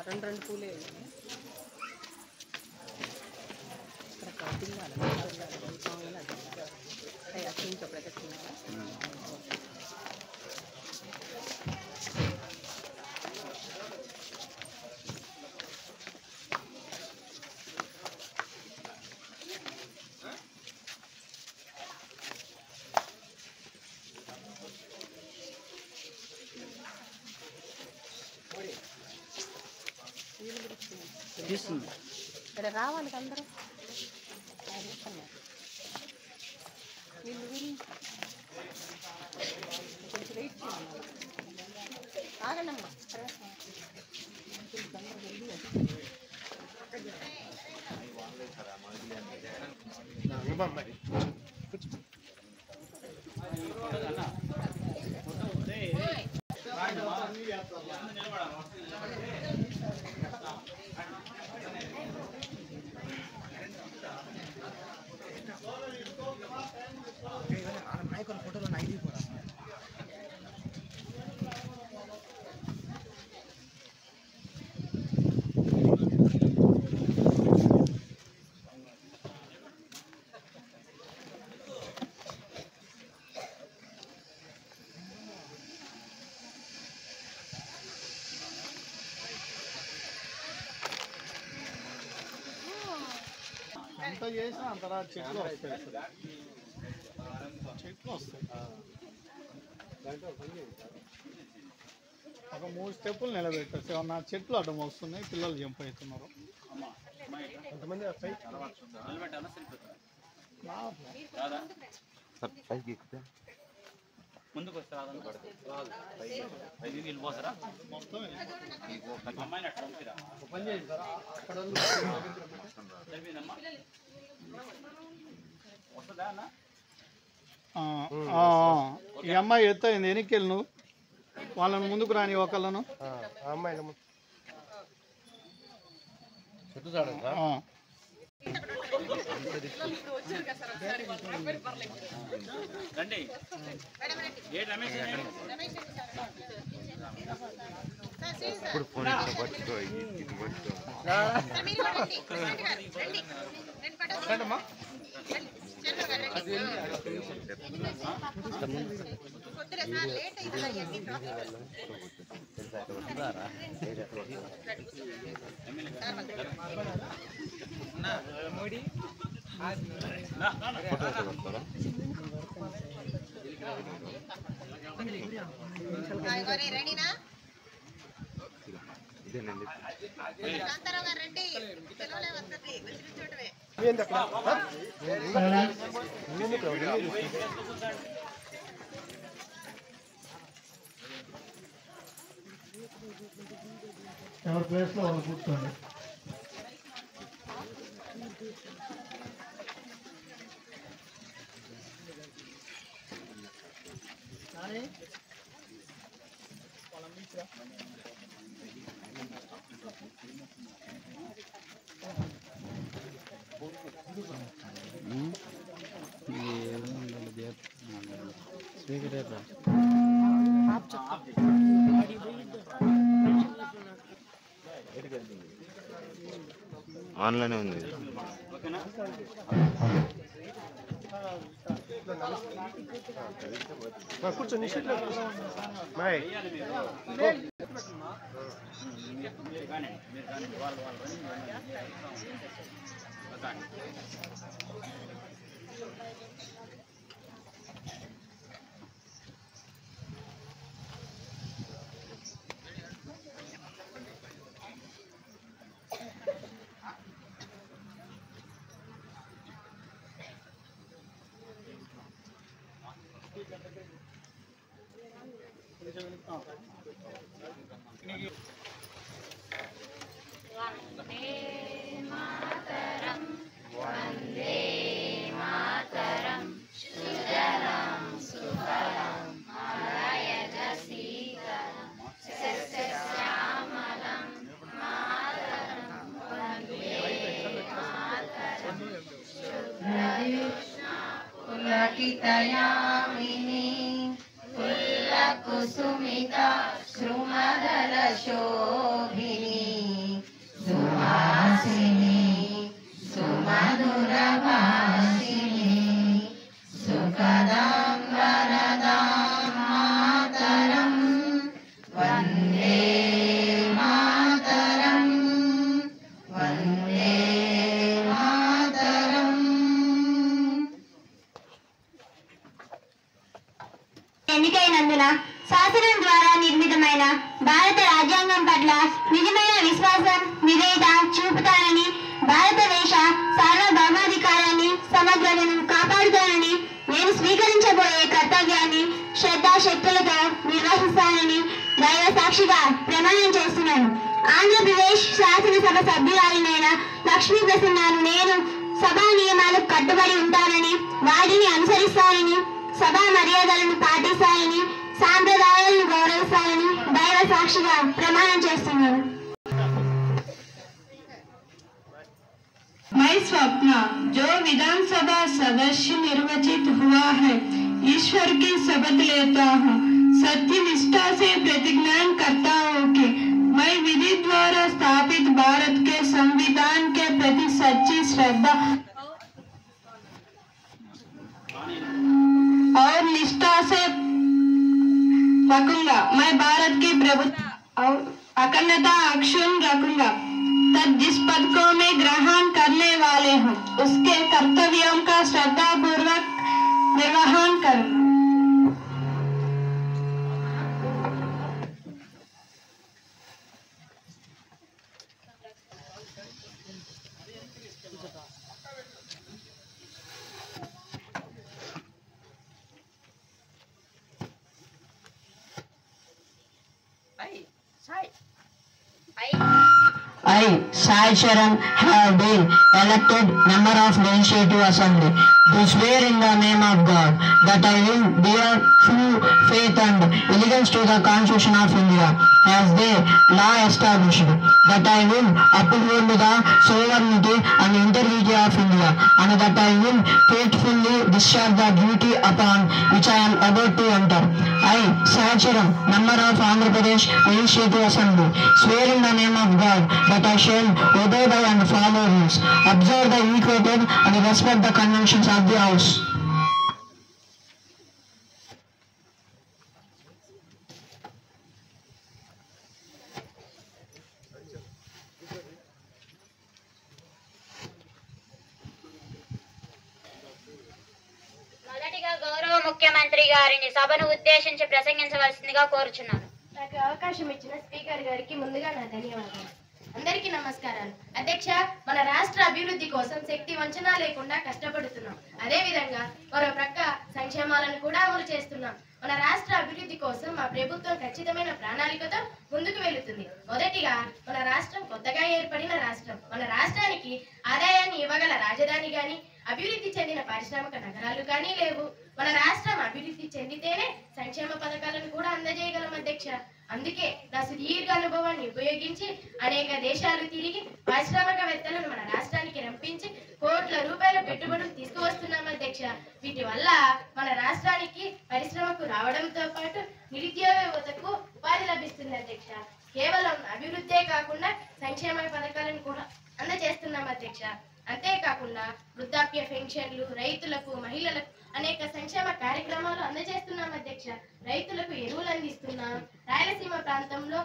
రెండు రెండు పూలే ఇక్కడ తిన్నాను అక్షించప్పుడైతే తిన్నాను. ఇక్కడ రావాలి అందరూ కొంచెం వెయిట్ ఆగండమ్మా. నాయకుల ఫోటోలో ఐడి కూడా అంత చేసినా అంతలా చెట్లు వస్తాయి. చెట్లు వస్తాయి. ఒక 3 స్టెప్పులు నిలబెట్టచ్చు. ఏమన్నా చెట్లు అడ్డం వస్తున్నాయి, పిల్లలు జంప్ అవుతున్నారు. కొంతమంది ముందుకు వస్తే వెళ్ళిపోతారా మొత్తం అమ్మాయిని అట్లా పని చేయండి సార్. అక్కడ వస్తుందా అన్న? ఈ అమ్మాయి ఎత్తయింది, వెనక్కి నువ్వు వాళ్ళని ముందుకు రాని ఒకళ్ళను అమ్మాయి రండి. ఏ రమేష్ ఇప్పుడు ఫోన్ పట్టుకో ఇది పట్టుకో రెడీనా? ఇదేనండి కాంతారావు గారు రండి. పిల్లలే వస్తుంది, వచ్చిన చూడవే. ఎవరి ప్లేస్లో వాళ్ళు కూర్చోండి. ఆన్లైన్ ఉంది. కూర్చొని పులకితయామిని పుల్లకుసుమిత శృమదల శోభిని ఎన్నికైనందున శాసనం ద్వారా నిర్మితమైన భారత రాజ్యాంగం పట్ల నిజమైన విశ్వాసం విధేయత చూపుతానని, భారతదేశ సార్వభౌమాధికారాన్ని సమగ్రతను కాపాడుతానని, నేను స్వీకరించబోయే కర్తవ్యాన్ని శ్రద్ధాశక్తులతో నిర్వహిస్తానని దైవ సాక్షిగా ప్రమాణం చేస్తున్నాను. ఆంధ్రప్రదేశ్ శాసనసభ సభ్యురాలినైన లక్ష్మీ ప్రసన్నను నేను సభా నియమాలకు కట్టుబడి ఉంటానని, వాటిని అనుసరిస్తానని, సభా మర్యాదలను పాటిస్తానని, సాంప్రదాయాలను గౌరవిస్తానని దైవ సాక్షిగా ప్రమాణం చేస్తున్నాను. मैं स्वप्ना जो विधानसभा सदस्य निर्वाचित हुआ है, ईश्वर की शपथ लेता हूँ, सत्य निष्ठा से प्रतिज्ञा करता हूँ कि मैं विधि द्वारा स्थापित भारत के संविधान के प्रति सच्ची श्रद्धा और निष्ठा से रखूंगा। मैं भारत की प्रभुत्व और अखंडता अक्षुण्ण रखूंगा तथा जिस पद को मैं ग्रहण करने वाले हूँ उसके कर्तव्यों का श्रद्धा पूर्वक निर्वहन करूँ। I, Sai Charan, have been elected member of Legislative Assembly. Do swear in the name of God that I will bear true faith and allegiance to the Constitution of India as the law established, that I will uphold the sovereignty and integrity of India, and that I will faithfully discharge the duty upon which I am about to enter. I, Sai Charan, member of Andhra Pradesh Legislative Assembly, swear in the name of God that I shall obey by and follow rules, observe the equated and respect the conventions of the House. మొదటిగా గౌరవ ముఖ్యమంత్రి గారిని సభను ఉద్దేశించి ప్రసంగించవలసిందిగా కోరుచున్నాను. నాకు అవకాశం ఇచ్చిన స్పీకర్ గారికి ముందుగా నా ధన్యవాదాలు. అందరికీ నమస్కారాలు. అధ్యక్ష, మన రాష్ట్ర అభివృద్ధి కోసం శక్తి వంచన లేకుండా కష్టపడుతున్నాం. అదే విధంగా మరో ప్రక్క సంక్షేమాలను కూడా అమలు చేస్తున్నాం. మన రాష్ట్ర అభివృద్ధి కోసం మా ప్రభుత్వం ఖచ్చితమైన ప్రణాళికతో ముందుకు వెళుతుంది. మొదటిగా మన రాష్ట్రం కొత్తగా ఏర్పడిన రాష్ట్రం. మన రాష్ట్రానికి ఆదాయాన్ని ఇవ్వగల రాజధాని గాని, అభివృద్ధి చెందిన పారిశ్రామిక నగరాలు కానీ లేవు. మన రాష్ట్రం అభివృద్ధి చెందితేనే సంక్షేమ పథకాలను కూడా అందజేయగలం అధ్యక్ష. అందుకే నా సుదీర్ఘ అనుభవాన్ని ఉపయోగించి అనేక దేశాలు తిరిగి పారిశ్రామికవేత్తలను మన రాష్ట్రానికి రంపించి కోట్ల రూపాయల పెట్టుబడులు తీసుకువస్తున్నాం అధ్యక్ష. వీటి వల్ల మన రాష్ట్రానికి పరిశ్రమకు రావడంతో పాటు నిరుద్యోగ యువతకు ఉపాధి లభిస్తుంది అధ్యక్ష. కేవలం అభివృద్ధే కాకుండా సంక్షేమ పథకాలను కూడా అందజేస్తున్నాం అధ్యక్ష. అంతేకాకుండా వృద్ధాప్య పెన్షన్లు, రైతులకు, మహిళలకు అనేక సంక్షేమ కార్యక్రమాలు అందజేస్తున్నాం అధ్యక్ష. రైతులకు ఎరువులు అందిస్తున్నాం. రాయలసీమ ప్రాంతంలో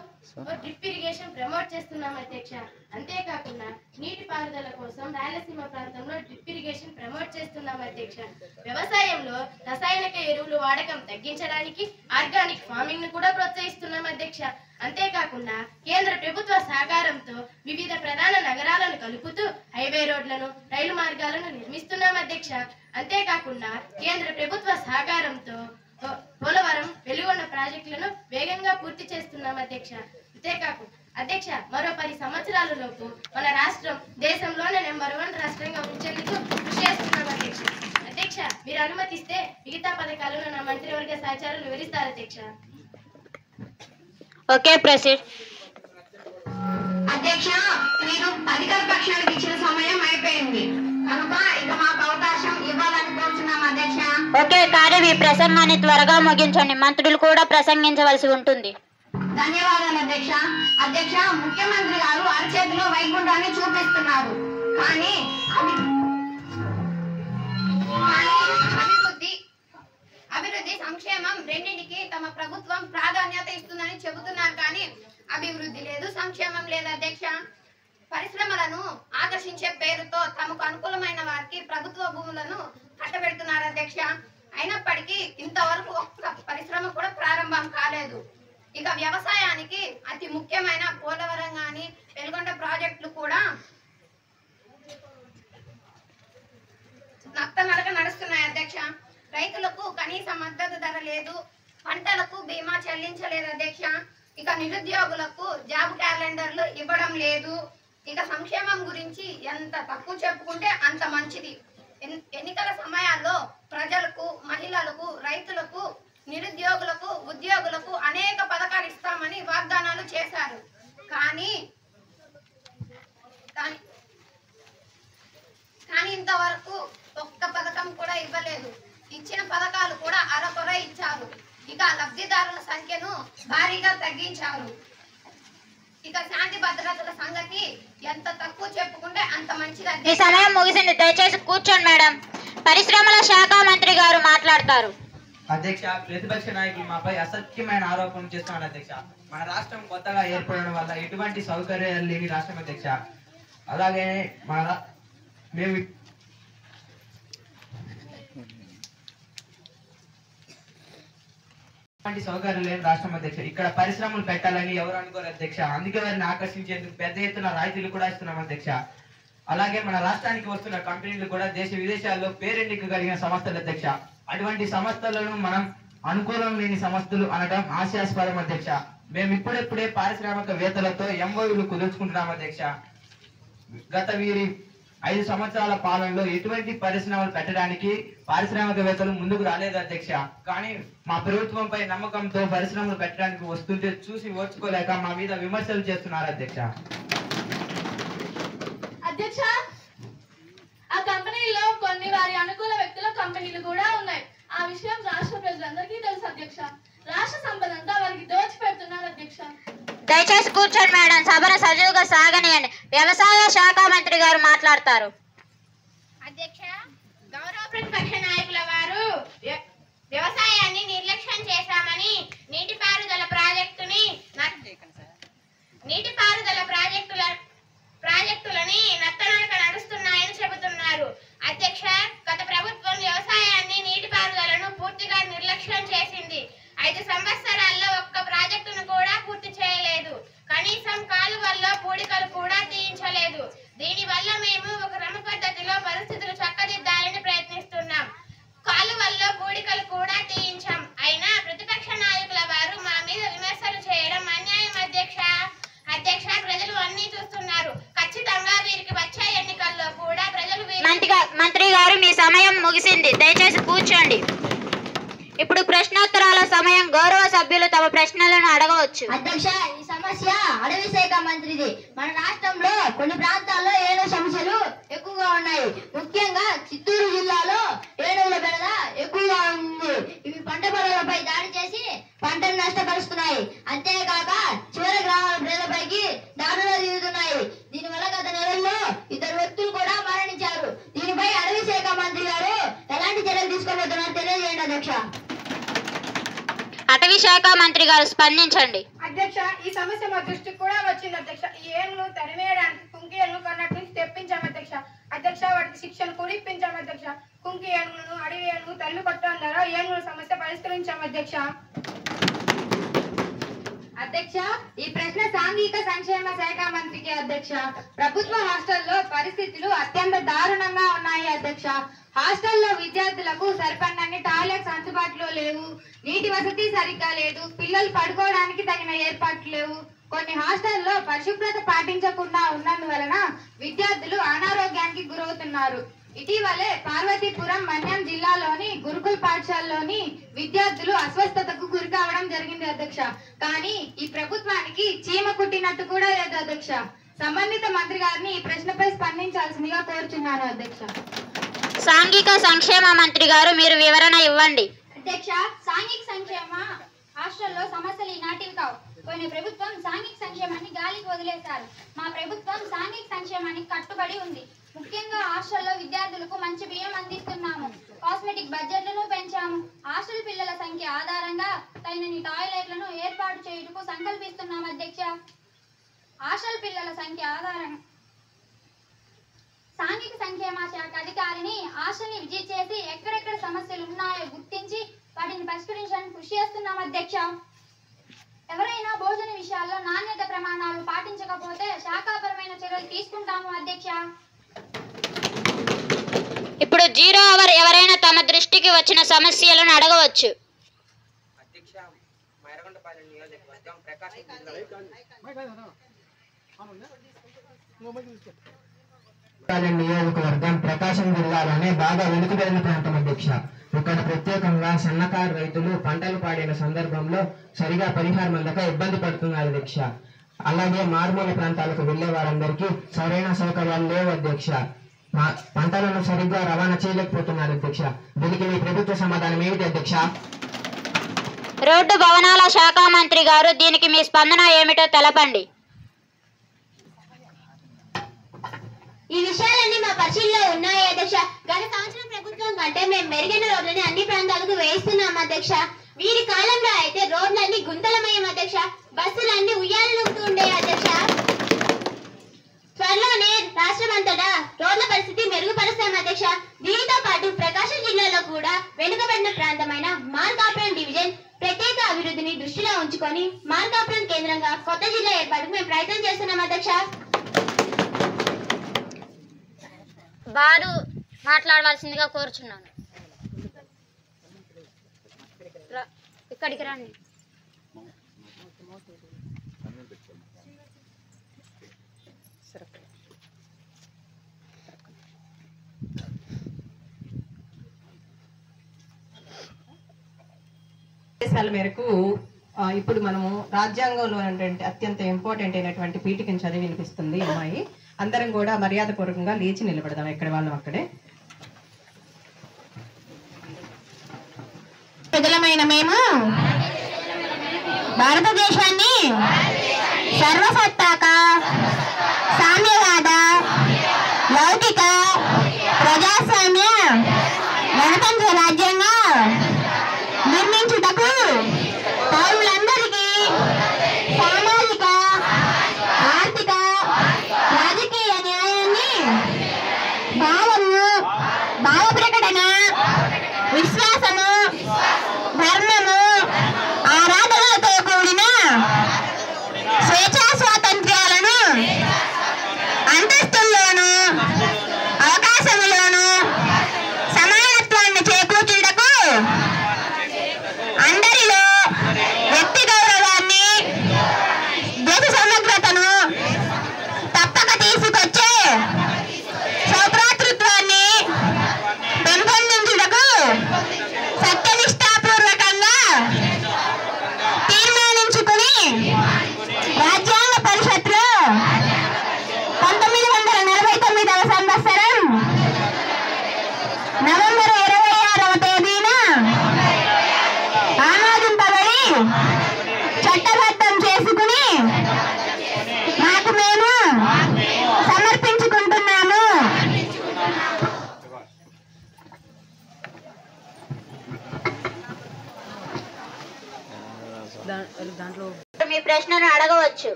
డ్రిప్ ఇరిగేషన్ ప్రమోట్ చేస్తున్నాం అధ్యక్ష. అంతేకాకుండా నీటిపారుదల కోసం రాయలసీమ ప్రాంతంలో డ్రిప్ ఇరిగేషన్ ప్రమోట్ చేస్తున్నాం అధ్యక్ష. వ్యవసాయంలో రసాయనిక ఎరువులు వాడకం తగ్గించడానికి ఆర్గానిక్ ఫార్మింగ్ ను కూడా ప్రోత్సహిస్తున్నాం అధ్యక్ష. అంతేకాకుండా కేంద్ర ప్రభుత్వ సహకారంతో వివిధ ప్రధాన నగరాలను కలుపుతూ హైవే రోడ్లను, రైలు మార్గాలను నిర్మిస్తున్నాం అధ్యక్ష. అంతేకాకుండా కేంద్ర ప్రభుత్వ సహకారంతో పోలవరం, వెలుగొండ ప్రాజెక్టులను వేగంగా పూర్తి చేస్తున్నాం అధ్యక్ష. అంతేకాకుండా అధ్యక్ష, మరో 10 సంవత్సరాల లోపు మన రాష్ట్రం దేశంలోనే నెంబర్ 1 రాష్ట్రంగా ఉంచేందుకు కృషి చేస్తున్నాం అధ్యక్ష. అధ్యక్ష, మీరు అనుమతిస్తే మిగతా పథకాలను నా మంత్రివర్గ సహచారులు వివరిస్తారు అధ్యక్ష. Okay president. అధ్యక్ష, మీరు అధికార పక్షానికి ఇచ్చిన సమయం అయిపోయింది కనుక ఇక మాకు అవకాశం ఇవ్వాలని కోరుచున్నాం అధ్యక్ష. ఓకే, కానీ మీ ప్రసంగాన్ని త్వరగా ముగించండి. మంత్రులు కూడా ప్రసంగించవలసి ఉంటుంది. ధన్యవాదాలు అధ్యక్ష. అధ్యక్ష, ముఖ్యమంత్రి గారు అరచేతిలో వైకుంఠాన్ని చూపిస్తున్నారు. కానీ అభివృద్ధి సంక్షేమం రెండింటికి తమ ప్రభుత్వం ప్రాధాన్యత ఇస్తుందని చెబుతున్నారు. కానీ అభివృద్ధి లేదు, సంక్షేమం లేదు అధ్యక్ష. పరిశ్రమలను ఆకర్షించే పేరుతో తమకు అనుకూలమైన వారికి ప్రభుత్వ భూములను కట్టబెడుతున్నారు అధ్యక్ష. అయినప్పటికీ ఇంతవరకు ఒక్క పరిశ్రమ కూడా ప్రారంభం కాలేదు. ఇక వ్యవసాయానికి అతి ముఖ్యమైన పోలవరం గాని వెలుగొండ ప్రాజెక్టులు కూడా నత్తనడక నడుస్తున్నాయి అధ్యక్ష. రైతులకు కనీస మద్దతు ధర లేదు, పంటలకు బీమా చెల్లించలేదు అధ్యక్ష. ఇక నిరుద్యోగులకు జాబ్ క్యాలెండర్లు ఇవ్వడం లేదు. ఇక సంక్షేమం గురించి ఎంత తక్కువ చెప్పుకుంటే అంత మంచిది. ఎన్నికల సమయాల్లో ప్రజలకు, మహిళలకు, రైతులకు, నిరుద్యోగులకు, ఉద్యోగులకు అనేక పథకాలు ఇస్తామని వాగ్దానాలు చేశారు. కానీ ఇంతవరకు ఒక్క పథకం కూడా ఇవ్వలేదు. ఇచ్చిన పథకాలు కూడా అరకొర ఇచ్చారు. ఇక లబ్ధిదారుల సంఖ్యను భారీగా తగ్గించారు. ఇక శాంతి భద్రతల సంగతి ఎంత తక్కువ చెప్పుకుంటే అంత మంచిది. ఈ సమయం ముగిసింది, దయచేసి కూర్చోండి మేడం. పరిశ్రమల శాఖ మంత్రి గారు మాట్లాడతారు. అధ్యక్ష, ప్రతిపక్ష నాయకులు మాపై అసత్యమైన ఆరోపణలు చేస్తున్నారు అధ్యక్ష. మన రాష్ట్రం కొత్తగా ఏర్పడడం వల్ల ఎటువంటి సౌకర్యాలు లేని రాష్ట్రం అధ్యక్ష. అలాగే మేము సౌకర్యాలు లేని రాష్ట్రం అధ్యక్ష. ఇక్కడ పరిశ్రమలు పెట్టాలని ఎవరు అనుకోరు అధ్యక్ష. అందుకే వారిని ఆకర్షించేందుకు పెద్ద ఎత్తున రాయితీలు కూడా ఇస్తున్నాం అధ్యక్ష. అలాగే మన రాష్ట్రానికి వస్తున్న కంపెనీలు కూడా దేశ విదేశాల్లో పేరెండిక కలిగిన సంస్థలు అధ్యక్ష. అటువంటి సంస్థలను మనం అనుకూలం లేని సంస్థలు అనడం హాస్యాస్పదం అధ్యక్ష. మేము ఇప్పుడెప్పుడే పారిశ్రామికవేత్తలతో ఎంఓయూలు కుదుర్చుకుంటున్నాం అధ్యక్ష. గత వీరి 5 సంవత్సరాల పాలనలో ఎటువంటి పరిశ్రమలు పెట్టడానికి పారిశ్రామికవేత్తలు ముందుకు రాలేదు అధ్యక్ష. కానీ మా ప్రభుత్వంపై నమ్మకంతో పరిశ్రమలు పెట్టడానికి వస్తుంటే చూసి ఓర్చుకోలేక మా మీద విమర్శలు చేస్తున్నారు అధ్యక్ష. అధ్యక్ష, ఆ కంపెనీల్లో కొన్ని వారి అనుకూల వ్యక్తుల కంపెనీలు కూడా ఉన్నాయి. ఆ విషయం రాష్ట్ర ప్రజలందరికీ తెలుసు అధ్యక్ష. రాష్ట్ర సంపదంతా వారికి దోచి పెడుతున్నారు అధ్యక్ష. దయచేసి కూర్చోండి మేడం. సభను సజీవుగా సాగనీయండి. వ్యవసాయ శాఖ మంత్రి గారు మాట్లాడతారు. అధ్యక్ష, గౌరవ ప్రతిపక్ష నాయకుల వారు వ్యవసాయాన్ని నిర్లక్ష్యం చేశామని నీటిపారుదల ప్రాజెక్టులని నత్తనడక నడుస్తున్నాయని చెబుతున్నారు. అధ్యక్ష, గత ప్రభుత్వం వ్యవసాయాన్ని నీటిపారుదలను పూర్తిగా నిర్లక్ష్యం చేసింది. 5 సంవత్సరాల్లో ఒక్క ప్రాజెక్టును కూడా పూర్తి చేయలేదు. కనీసం కాలువల్లో పూడికలు కూడా తీయించలేదు. దీనివల్ల మేము ఒక క్రమ పద్ధతిలో పరిస్థితులు చక్కదిద్దాలని ప్రయత్నిస్తున్నాం. కాలువల్లో పూడికలు కూడా తీయించాం. అయినా ప్రతిపక్ష నాయకుల వారు మా మీద విమర్శలు చేయడం అన్యాయం అధ్యక్ష. అధ్యక్ష, ప్రజలు అన్ని చూస్తున్నారు. ఖచ్చితంగా వీరికి వచ్చే ఎన్నికల్లో కూడా ప్రజలు మంత్రి గారు, మీ సమయం ముగిసింది, దయచేసి కూర్చోండి. ఇప్పుడు ప్రశ్నోత్తరాల సమయం. గౌరవ సభ్యులు తమ ప్రశ్నలను అడగవచ్చు. అధ్యక్ష, ఈ సమస్య అడవి శాఖ మంత్రిది. మన రాష్ట్రంలో కొన్ని ప్రాంతాల్లో ఏనుగు సమస్యలు ఎక్కువగా ఉన్నాయి. ముఖ్యంగా చిత్తూరు జిల్లాలో ఏనుగుల బెడద ఎక్కువగా ఉంది. ఇవి పంట పొలాలపై దాడి చేసి పంటను నష్టపరుస్తున్నాయి. అంతేకాక చివరి గ్రామాల ప్రజలపైకి దాడులు జరుగుతున్నాయి. దీనివల్ల గత నెలల్లో 2 వ్యక్తులు కూడా మరణించారు. దీనిపై అడవి శాఖ మంత్రి గారు ఎలాంటి చర్యలు తీసుకోబోతున్నారో తెలియజేయండి అధ్యక్ష. అటవీ శాఖ మంత్రి గారు స్పందించండి. అధ్యక్ష, ఈ సమస్య మా దృష్టికి కూడా వచ్చింది అధ్యక్ష. ఈ ఏనుగులు తరిమేయడానికి కుంకి ఏనుగు కన్నట్టు నుంచి తెప్పించాం అధ్యక్ష. అధ్యక్ష, వాటికి శిక్షను కూడా ఇప్పించాం అధ్యక్ష. కుంకి ఏనుగులను, అడవి ఏనుగు తల్లి కొట్టడం ద్వారా ఏనుగుల సమస్య పరిష్కరించాం అధ్యక్ష. అధ్యక్ష, ఈ ప్రశ్న సాంఘిక సంక్షేమ శాఖ మంత్రికి అధ్యక్ష. ప్రభుత్వ హాస్టల్లో పరిస్థితులు అత్యంత దారుణంగా ఉన్నాయి అధ్యక్ష. హాస్టల్లో విద్యార్థులకు సరిపడినన్ని టాయిలెట్స్ అందుబాటులో లేవు. నీటి వసతి సరిగ్గా లేదు. పిల్లలు పడుకోవడానికి తగిన ఏర్పాట్లు లేవు. కొన్ని హాస్టల్లో పరిశుభ్రత పాటించకుండా ఉన్నందువలన విద్యార్థులు అనారోగ్యానికి గురవుతున్నారు. ఇటీవలే పార్వతీపురం మన్యం జిల్లాలోని గురుకుల పాఠశాలలోని విద్యార్థులు అస్వస్థతకు గురి కావడం జరిగింది అధ్యక్ష. కానీ ఈ ప్రభుత్వానికి చీమ కుట్టినట్టు కూడా లేదు అధ్యక్ష. సంబంధిత మంత్రి గారిని ఈ ప్రశ్నపై స్పందించాల్సిందిగా కోరుచున్నాను అధ్యక్ష. సాంఘిక సంక్షేమ మంత్రి గారు, మీరు వివరణ ఇవ్వండి. అధ్యక్ష, సాంఘిక సంక్షేమ హాస్టల్లో సమస్యలు ఈనాటివి కావు. పోయిన ప్రభుత్వం సాంఘిక సంక్షేమాన్ని గాలికి వదిలేశారు. మా ప్రభుత్వం సాంఘిక సంక్షేమానికి కట్టుబడి ఉంది. ముఖ్యంగా హాస్టల్లో విద్యార్థులకు మంచి బియ్యం అందిస్తున్నాము. కాస్మెటిక్ బడ్జెట్లను పెంచాము. హాస్టల్ పిల్లల సంఖ్య ఆధారంగా తగినన్ని టాయిలెట్లను ఏర్పాటు చేయుటకు సంకల్పిస్తున్నాం అధ్యక్ష. హాస్టల్ పిల్లల సంఖ్య ఆధారంగా సాంఘిక సంక్షేమ శాఖ అధికారిని హాస్టల్ని విజిట్ చేసి ఎక్కడెక్కడ సమస్యలు ఉన్నాయో గుర్తించి వాటిని పరిష్కరించడానికి కృషి చేస్తున్నాం అధ్యక్ష. ఎవరైనా భోజన విషయాల్లో నాణ్యత ప్రమాణాలు పాటించకపోతే శాఖాపరమైన చర్యలు తీసుకుంటాము అధ్యక్ష. ఇప్పుడు 0 అవర్ ఎవరైనా తమ దృష్టికి వచ్చిన సమస్యలను అడగవచ్చు. అధ్యక్ష, మైరగొండపాలెం నియోజకవర్గం ప్రకాశం నియోజకవర్గం ప్రకాశం జిల్లాలోనే బాగా వెనుకబడిన ప్రాంతం అధ్యక్ష. ఇక్కడ ప్రత్యేకంగా సన్నకారు రైతులు పంటలు పాడిన సందర్భంలో సరిగా పరిహారం అందక ఇబ్బంది పడుతున్నారు అధ్యక్ష. అలాగే మారుమూల ప్రాంతాలకు వెళ్లే వారందరికీ సరైన సౌకర్యాలు లేవు అధ్యక్ష. పంటలను సరిగ్గా రవాణా చేయలేకపోతున్నారు అధ్యక్ష. దీనికి మీ ప్రభుత్వ సమాధానం ఏమిటి అధ్యక్ష? రోడ్డు భవనాల శాఖ మంత్రి గారు, దీనికి మీ స్పందన ఏమిటో తెలపండి. ఈ విషయాలన్నీ మా పరిశీలనలో ఉన్నాయి అధ్యక్ష. గత సంవత్సరం ప్రభుత్వం కంటే మేము మెరుగైన రోడ్లని అన్ని ప్రాంతాలకు వేస్తున్నాం అధ్యక్ష. వీరి కాలంలో అయితే రోడ్లన్నీ గుంతలమయం అధ్యక్ష. బస్సులన్నీ ఉయ్యాలలుగుతూ ఉండే అధ్యక్ష. త్వరలోనే రాష్ట్రమంతటా రోడ్ల పరిస్థితి మెరుగుపరుస్తాం అధ్యక్ష. దీనితో పాటు ప్రకాశం జిల్లాలో కూడా వెనుకబడిన ప్రాంతమైన మార్కాపురం డివిజన్ ప్రత్యేక అభివృద్ధిని దృష్టిలో ఉంచుకొని మార్కాపురం కేంద్రంగా కొత్త జిల్లా ఏర్పాటుకు మేము ప్రయత్నం చేస్తున్నాం అధ్యక్ష. వారు మాట్లాడవలసిందిగా కోరుచున్నాను. ఇక్కడికి రండి. ఆదేశాల మేరకు ఇప్పుడు మనము రాజ్యాంగంలో అత్యంత ఇంపార్టెంట్ అయినటువంటి పీఠికను చదివి వినిపిస్తుంది అమ్మాయి. అందరం కూడా మర్యాదపూర్వకంగా లేచి నిలబడదాం, ఎక్కడ వాళ్ళం అక్కడే. ప్రజలమైన మేము భారతదేశాన్ని సర్వసత్తాక సామ్యవాద లౌకిక ప్రజాస్వామ్య గణతంత్ర రాజ్యంగా నిర్మించుటకు పౌరులందరికీ సామాజిక ఆర్థిక రాజకీయ న్యాయాన్ని భావము భావ ప్రకటన విశ్వాసము ధర్మము ఆరాధనలతో కూడిన స్వేచ్ఛా స్వాతంత్ర్యాలను అంతస్తుల్లోనూ అవకాశములోనూ సమానత్వాన్ని చేకూర్చుటకు అందరిలో వ్యక్తి గౌరవాన్ని దేశ సమగ్రతను తప్పక తీసుకొచ్చే సౌభ్రాతృత్వాన్ని పెంపొందించుటకు సత్యనిష్టాపూర్వకంగా తీర్మానించుకుని రాజ్యాంగ పరిషత్లో 1949వ సంవత్సరం నవంబర్ 26వ తేదీన ఆమోదింపబడి చట్టబద్ధం చేసుకుని మాకు మేము సమర్పించుకుంటున్నాము. దాంట్లో మీ ప్రశ్నను అడగవచ్చు.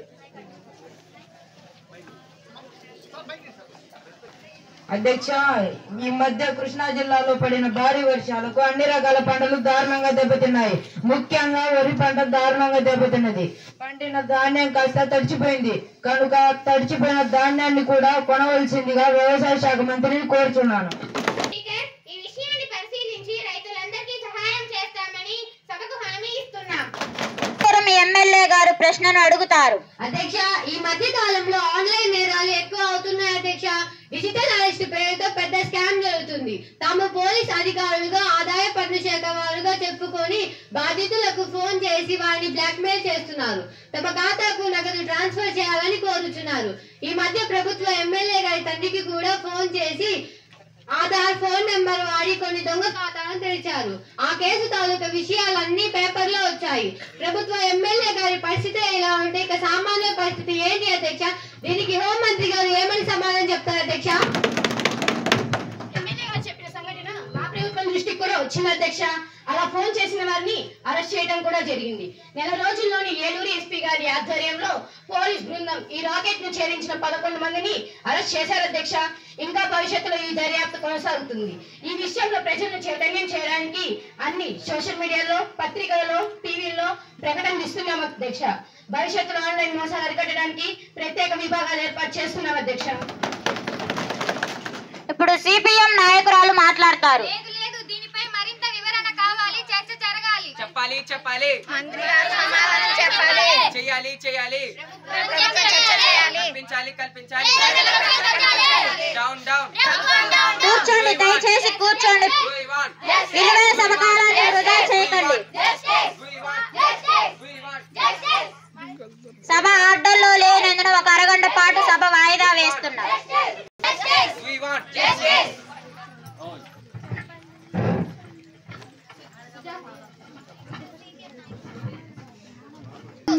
అధ్యక్ష, ఈ మధ్య కృష్ణా జిల్లాలో పడిన భారీ వర్షాలకు అన్ని రకాల పంటలు దారుణంగా దెబ్బతిన్నాయి. ముఖ్యంగా వరి పంట దారుణంగా దెబ్బతిన్నది. పండిన ధాన్యం కాస్త తడిచిపోయింది కనుక తడిచిపోయిన ధాన్యాన్ని కూడా కొనవలసిందిగా వ్యవసాయ శాఖ మంత్రిని కోరుచున్నాను. ఈ విషయాన్ని పరిశీలించి రైతులందరికీ సహాయం చేస్తామని సభకు హామీ ఇస్తున్నాం. మీ ఎమ్మెల్యే గారు ప్రశ్నను అడుగుతారు. అధ్యక్ష, ఈ మధ్య కాలంలో ఆన్లైన్ నేరాలు ఎక్కువ అవుతున్నాయి అధ్యక్ష. డిజిటల్ అరెస్ట్ పేరుతో పెద్ద స్కామ్ జరుగుతుంది. తాము పోలీస్ అధికారులుగా ఆదాయ పన్ను శాఖ వారుగా చెప్పుకొని బాధితులకు ఫోన్ చేసి వారిని బ్లాక్మెయిల్ చేస్తున్నారు. తమ ఖాతాకు నగదు ట్రాన్స్ఫర్ చేయాలని కోరుచున్నారు. ఈ మధ్య ప్రభుత్వ ఎమ్మెల్యే గారి తండ్రికి కూడా ఫోన్ చేసి ఆధార్ ఫోన్ నెంబర్ వాడి కొన్ని దొంగ ఖాతాలను తెరిచారు. ఆ కేసు తాలూకా విషయాలన్నీ పేపర్లో వచ్చాయి. ప్రభుత్వ ఎమ్మెల్యే గారి పరిస్థితి ఇలా ఉంటే ఇక సామాన్య పరిస్థితి ఏంటి అధ్యక్ష? దీనికి హోంమంత్రి గారు ఏమని సమాధానం చెప్తారు అధ్యక్ష? ఎమ్మెల్యే గారు చెప్పిన సంఘటన మా ప్రభుత్వం దృష్టికి కూడా వచ్చింది అధ్యక్ష. అలా ఫోన్ చేసిన వారిని అరెస్ట్ చేయడం కూడా జరిగింది. నెల రోజుల్లోని ఏలూరు ఎస్పీ గారి ఆధ్వర్యంలో పోలీస్ బృందం ఈ రాకెట్ ను ఛేదించిన 11 మందిని అరెస్ట్ చేశారు అధ్యక్ష. ఇంకా భవిష్యత్తులో ఈ దర్యాప్తు కొనసాగుతుంది. ఈ విషయంలో ప్రజలను చైతన్యం చేయడానికి అన్ని సోషల్ మీడియాలో, పత్రికలలో, టీవీల్లో ప్రకటనలు ఇస్తున్నాం అధ్యక్ష. భవిష్యత్తులో ఆన్లైన్ మోసాలు అరికట్టడానికి ప్రత్యేక విభాగాలు ఏర్పాటు చేస్తున్నాం అధ్యక్ష. ఇప్పుడు సిపిఎం నాయకురాలు మాట్లాడతారు. చెప్పాలి చెప్పాలి చేయాలి చేయాలి కల్పించాలి కల్పించాలి డౌన్ డౌన్ కూర్చోండి, దయచేసి కూర్చోండి. విలువైన సమకాలాన్ని వృధా చేయకండి. సభ ఆర్డర్లో లేనందున ఒక అరగంట పాటు సభ వాయిదా వేస్తున్నారు.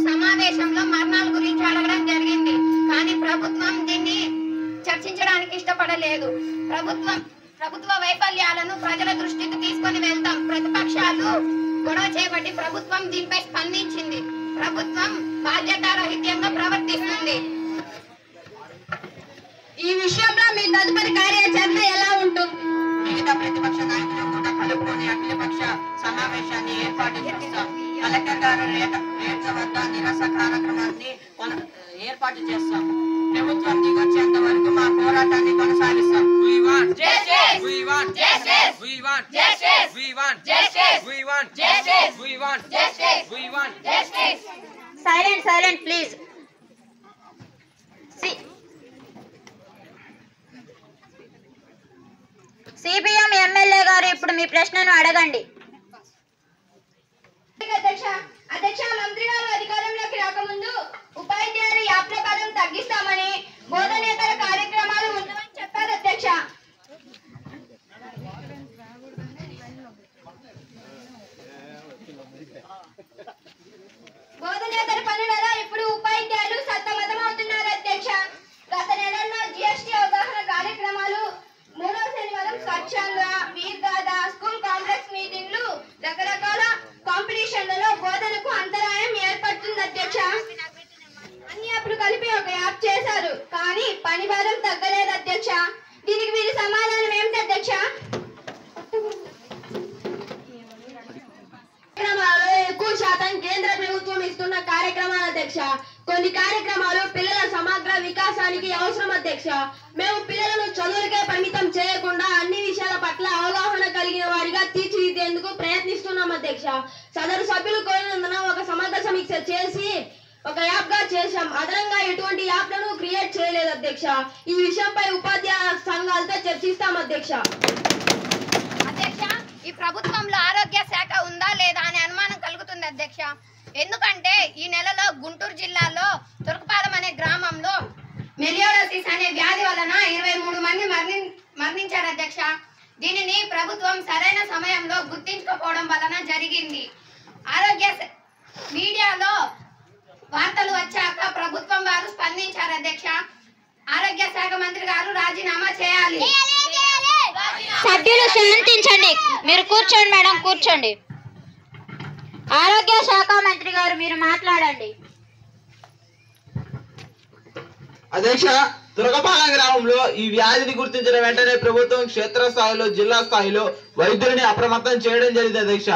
సమావేశంలో మరణాల గురించి అడగడం జరిగింది, కానీ ప్రభుత్వం దీన్ని చర్చించడానికి ఇష్టపడలేదు. ప్రభుత్వ వైఫల్యాలను ప్రజల దృష్టికి తీసుకొని వెళ్తాం. ప్రతిపక్షాలు గొడవ చేపట్టి ప్రభుత్వం దీనిపై స్పందించింది. ప్రభుత్వం బాధ్యతారహిత్యంగా ప్రవర్తిస్తుంది. ఈ విషయంలో మీ తదుపరి కార్యాచరణ ఎలా ఉంటుంది? మిగతా ప్రతిపక్ష నాయకులు కూడా కలుపుకొని అఖిలపక్ష సమావేశాన్ని ఏర్పాటు చేస్తాం. కలెక్టర్ గారు రేట్ల వద్ద నిరసన కార్యక్రమాన్ని ఏర్పాటు చేస్తాం. ప్రభుత్వం దిగొచ్చేంత వరకు మా పోరాటాన్ని కొనసాగిస్తాం. Silent silent please. CPM MLA గారు ఇప్పుడు మీ ప్రశ్నను అడగండి. అధ్యక్ష, మంత్రి గారు అధికారంలోకి రాకముందు ఉపాధ్యాయుల యాప్లకాలం తగ్గిస్తామని, బోధనేతర కార్యక్రమాలు ఉండవని చెప్పారు అధ్యక్ష. బోధనేతర పనులలో ఇప్పుడు ఉపాధ్యాయులు సతమతమవుతున్నారు అధ్యక్ష. గత నెలల్లో జిఎస్టీ అవగాహన కార్యక్రమాలు, 3వ శనివారం స్వచ్ఛంద, వీర్గాథ, స్కూల్ కాంప్లెక్స్ మీటింగ్లు, రకరకాల కాంపిటీషన్లలో బోధనకు అంతరాయం ఏర్పడుతుంది అధ్యక్ష. అన్ని అప్పుడు కలిపి ఒక యాప్ చేశారు, కానీ పని భారం తగ్గలేదు అధ్యక్ష. దీనికి మీరు సమాధానం ఏమిటి అధ్యక్ష? కార్యక్రమాలలో ఎక్కువ శాతం కేంద్ర ప్రభుత్వం ఇస్తున్న కార్యక్రమాలు అధ్యక్ష. కొన్ని కార్యక్రమాలు పిల్లల సమగ్ర వికాసానికి అవసరం అధ్యక్ష. మేము పిల్లలను చదువులకే పరిమితం చేయకుండా అన్ని విషయాల పట్ల అవగాహన కలిగిన వారిగా తీర్చిదిద్దేందుకు ప్రయత్నిస్తున్నాం అధ్యక్ష. సదరు సభ్యులు కోరినందున ఒక సమగ్ర సమీక్ష చేసి ఒక యాప్ గా చేశాం. అదనంగా ఎటువంటి యాప్లను క్రియేట్ చేయలేదు అధ్యక్ష. ఈ విషయంపై ఉపాధ్యాయ సంఘాలతో చర్చిస్తాం అధ్యక్ష. అధ్యక్ష, ఈ ప్రభుత్వంలో ఆరోగ్య శాఖ ఉందా లేదా అనే అనుమానం కలుగుతుంది అధ్యక్ష. ఎందుకంటే ఈ నెలలో గుంటూరు జిల్లాలో తురకపాలెం అనే గ్రామంలో మెలియోడోసిస్ అనే వ్యాధి వలన 23 మంది మరణించారు అధ్యక్ష. దీనిని ప్రభుత్వం సరైన సమయంలో గుర్తించకపోవడం వలన జరిగింది. మీడియాలో వార్తలు వచ్చాక ప్రభుత్వం వారు స్పందించారు అధ్యక్ష. ఆరోగ్య శాఖ మంత్రి గారు రాజీనామా చేయాలి. సభ్యులు శాంతించండి. మీరు కూర్చోండి మేడం, కూర్చోండి. ఆరోగ్య శాఖ మంత్రి గారు మీరు మాట్లాడండి. అధ్యక్ష, తురకపాలెం గ్రామంలో ఈ వ్యాధిని గుర్తించిన వెంటనే ప్రభుత్వం క్షేత్రస్థాయిలో, జిల్లా స్థాయిలో వైద్యులని అప్రమత్తం చేయడం జరిగింది అధ్యక్ష.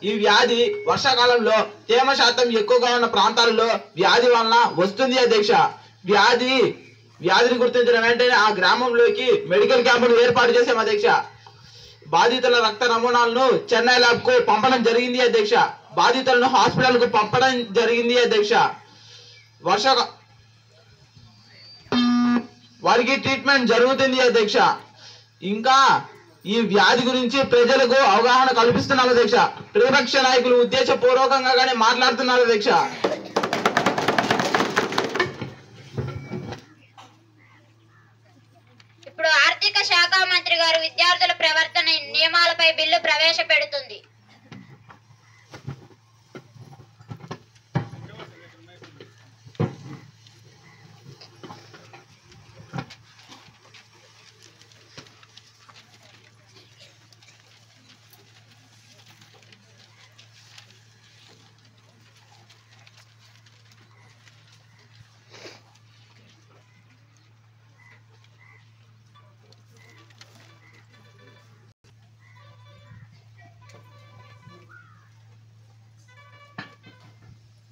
ఈ వ్యాధి వర్షాకాలంలో తేమ శాతం ఎక్కువగా ఉన్న ప్రాంతాల్లో వ్యాధి వలన వస్తుంది అధ్యక్ష. వ్యాధిని గుర్తించిన వెంటనే ఆ గ్రామంలోకి మెడికల్ క్యాంపులు ఏర్పాటు చేశాం అధ్యక్ష. బాధితుల రక్త నమూనాలను చెన్నై ల్యాబ్ కు పంపడం జరిగింది అధ్యక్ష. బాధితులను హాస్పిటల్ కు పంపడం జరిగింది అధ్యక్ష. వారికి ట్రీట్మెంట్ జరుగుతుంది అధ్యక్ష. ఇంకా ఈ వ్యాధి గురించి ప్రజలకు అవగాహన కల్పిస్తున్నారు అధ్యక్ష. ప్రతిపక్ష నాయకులు ఉద్దేశపూర్వకంగానే మాట్లాడుతున్నారు అధ్యక్ష. ఇప్పుడు ఆర్థిక శాఖ మంత్రి గారు గారు విద్యార్థుల ప్రవర్తన నియమాలపై బిల్లు ప్రవేశపెడుతుంది.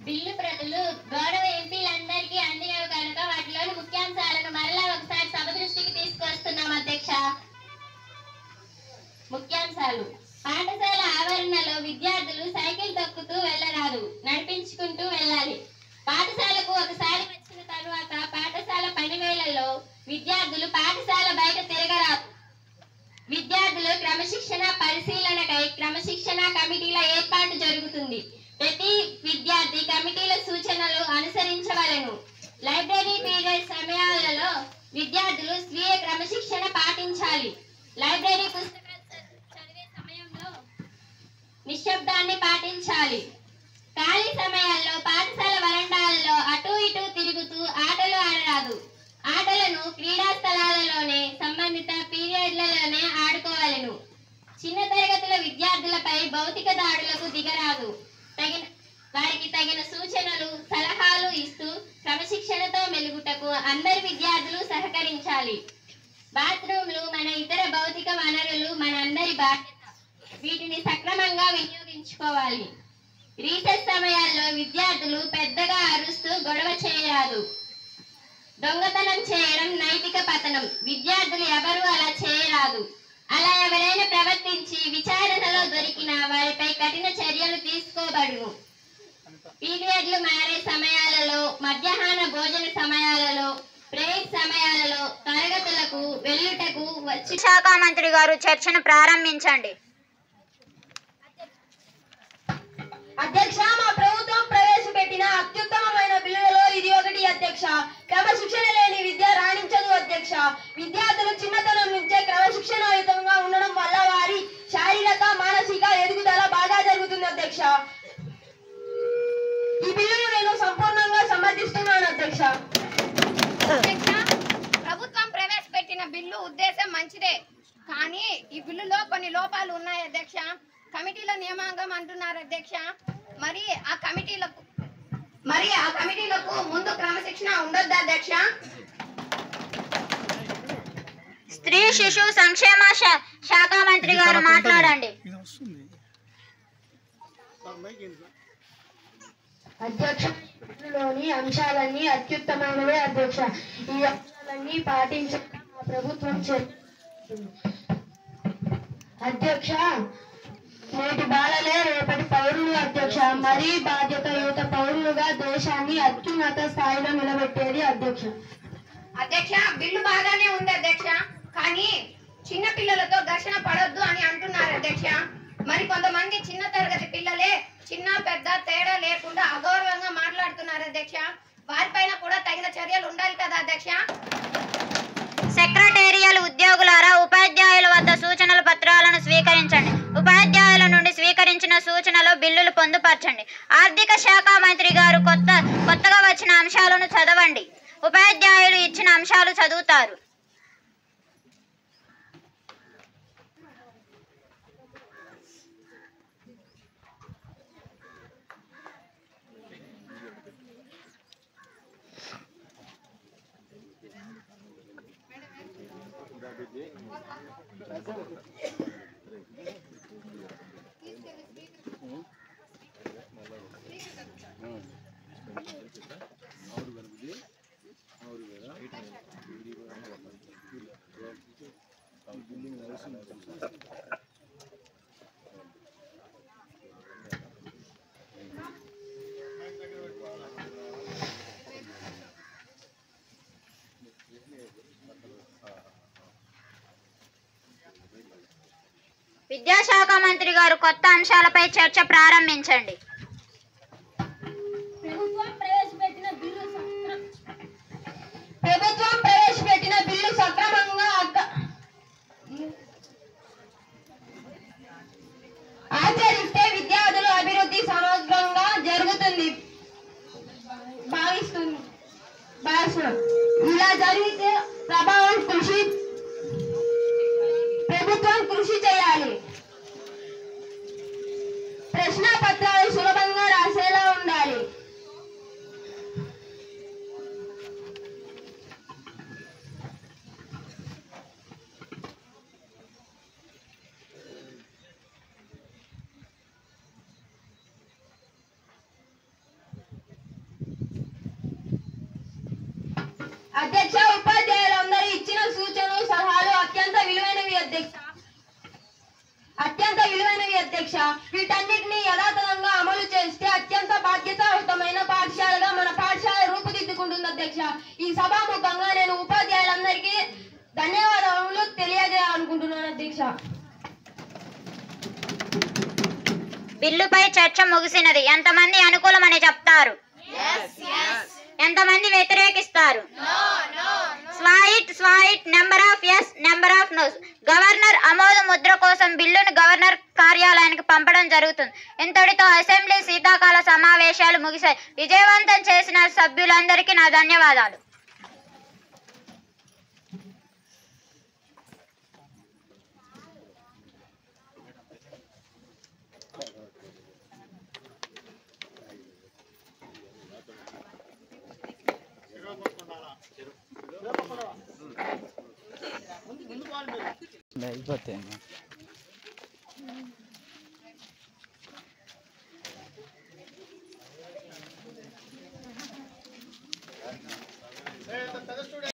బిల్లు ప్రతులు గౌరవ ఎంపీలందరికీ అందినవి కనుక వాటిలోని ముఖ్యాంశాలను మరలా ఒకసారి సభ దృష్టికి తీసుకొస్తున్నాం అధ్యక్ష. ముఖ్యాంశాలు: పాఠశాల ఆవరణలో విద్యార్థులు సైకిల్ తొక్కుతూ వెళ్ళరాదు, నడిపించుకుంటూ వెళ్ళాలి. పాఠశాలకు ఒకసారి వచ్చిన తరువాత పాఠశాల పనివేళల్లో విద్యార్థులు పాఠశాల బయట తిరగరాదు. విద్యార్థులు క్రమశిక్షణ పరిశీలనకై క్రమశిక్షణ కమిటీల ఏర్పాటు జరుగుతుంది. ప్రతి విద్యార్థి కమిటీల సూచనలు అనుసరించవలెను. లైబ్రరీ పీరియడ్ సమయాలలో విద్యార్థులు స్వీయ క్రమశిక్షణ పాటించాలి. లైబ్రరీ పుస్తకాలు చదివే సమయంలో నిశ్శబ్దాన్ని పాటించాలి. ఖాళీ సమయాల్లో పాఠశాల వరండాల్లో అటు ఇటు తిరుగుతూ ఆటలు ఆడరాదు. ఆటలను క్రీడా స్థలాలలోనే సంబంధిత పీరియడ్లలోనే ఆడుకోవాలను. చిన్న తరగతుల విద్యార్థులపై భౌతిక దాడులకు దిగరాదు. వారికి తగిన సూచనలు సలహాలు ఇస్తూ క్రమశిక్షణతో మెలుగుటకు అందరి విద్యార్థులు సహకరించాలి. బాత్రూమ్లు మన ఇతర భౌతిక వనరులు మనందరి బాధ్యత. వీటిని సక్రమంగా వినియోగించుకోవాలి. రీసెస్ సమయాల్లో విద్యార్థులు పెద్దగా అరుస్తూ గొడవ చేయరాదు. దొంగతనం చేయడం నైతిక పతనం. విద్యార్థులు ఎవరూ అలా చేయరాదు. అలా ఎవరైనా ప్రవర్తించి విచారణలో దొరికిన వారిపై కఠిన చర్యలు తీసుకోబడును. పీరియడ్లు మారే సమయాలలో, మధ్యాహ్న భోజన సమయాలలో, బ్రేక్ సమయాలలో తరగతులకు వెళ్ళుటకు వచ్చి శాఖ మంత్రి గారు చర్చను ప్రారంభించండి. అధ్యక్ష, మా ప్రభుత్వం ప్రవేశపెట్టిన అత్యుత్తమమైన బిల్లులలో ఇది ఒకటి అధ్యక్ష. క్రమశిక్షణ లేని విద్య రాణించదు అధ్యక్ష. విద్యార్థులు చిన్నతనం నుంచే క్రమశిక్షణయుతంగా ఉండడం వల్ల వారి శారీరక మానసిక ఎదుగుదల బాగా జరుగుతుంది అధ్యక్ష. ఈ బిల్లును నేను సంపూర్ణంగా సమర్థిస్తున్నాను అధ్యక్ష. ప్రభుత్వం ప్రవేశపెట్టిన బిల్లు ఉద్దేశం మంచిదే, కానీ ఈ బిల్లులో కొన్ని లోపాలు ఉన్నాయి అధ్యక్ష. కమిటీల నియామకం అంటున్నారు అధ్యక్ష. మరి ఆ కమిటీలకు ముందు క్రమశిక్షణ ఉండొద్దు అధ్యక్ష. స్త్రీ శిశు సంక్షేమ శాఖ మంత్రి గారు మాట్లాడండి. అధ్యక్ష, ఇందులోని అంశాలన్నీ అత్యుత్తమైనవే అధ్యక్ష. ఈ అంశాలన్నీ పాటించక మా ప్రభుత్వం అధ్యక్ష, నేటి బాలలే రేపటి పౌరులు అధ్యక్ష. మరీ బాధ్యతయుత పౌరులుగా దేశాన్ని అత్యున్నత స్థాయిలో నిలబెట్టేది అధ్యక్ష. అధ్యక్ష, బిల్లు బాగానే ఉంది అధ్యక్ష, కానీ చిన్న పిల్లలతో ఘర్షణ పడొద్దు అని అంటున్నారు అధ్యక్ష. మరి కొంతమంది చిన్న తరగతి పిల్లలే చిన్న పెద్ద తేడా లేకుండా అగౌరవంగా మాట్లాడుతున్నారు అధ్యక్ష. వారిపైన కూడా తగిన చర్యలు ఉండాలి కదా అధ్యక్ష. సెక్రటేరియల్ ఉద్యోగులారా, ఉపాధ్యాయుల వద్ద సూచనల పత్రాలను స్వీకరించండి. ఉపాధ్యాయుల నుండి స్వీకరించిన సూచనలు బిల్లులు పొందుపరచండి. ఆర్థిక శాఖ మంత్రి గారు కొత్తగా వచ్చిన అంశాలను చదవండి. ఉపాధ్యాయులు ఇచ్చిన అంశాలు చదువుతారు. విద్యాశాఖ మంత్రి గారు కొత్త అంశాలపై చర్చ ప్రారంభించండి. ప్రభుత్వం ప్రవేశపెట్టిన బిల్లు సక్రమంగా శాసనం. ఇలా జరిగితే ప్రభుత్వం కృషి చేయాలి. ప్రశ్న పత్రాలు సులభంగా రాసేలా ఉండాలి. అధ్యక్ష, ఉపాధ్యాయులందరూ ఇచ్చిన సూచనలు సలహాలు అత్యంత విలువైనవి అధ్యక్ష. వీటన్నిటిని యథాతథంగా అమలు చేస్తే అత్యంత బాధ్యతాయుతమైన పాఠశాలగా మన పాఠశాల రూపుదిద్దుకుంటుంది అధ్యక్ష. ఈ సభాముఖంగా నేను ఉపాధ్యాయులందరికీ ధన్యవాదాలు తెలియజేయాలనుకుంటున్నాను అధ్యక్ష. బిల్లుపై చర్చ ముగిసినది. ఎంతమంది అనుకూలమని చెప్తారు? ఎంతమంది వ్యతిరేకిస్తారు? స్వాయిట్ number of yes, number of noes. Governor ఆమోద ముద్ర కోసం బిల్లును గవర్నర్ కార్యాలయానికి పంపడం జరుగుతుంది. ఇంతటితో అసెంబ్లీ శీతాకాల సమావేశాలు ముగిశాయి. విజయవంతం చేసిన సభ్యులందరికీ నా ధన్యవాదాలు. అయిపోతాయి.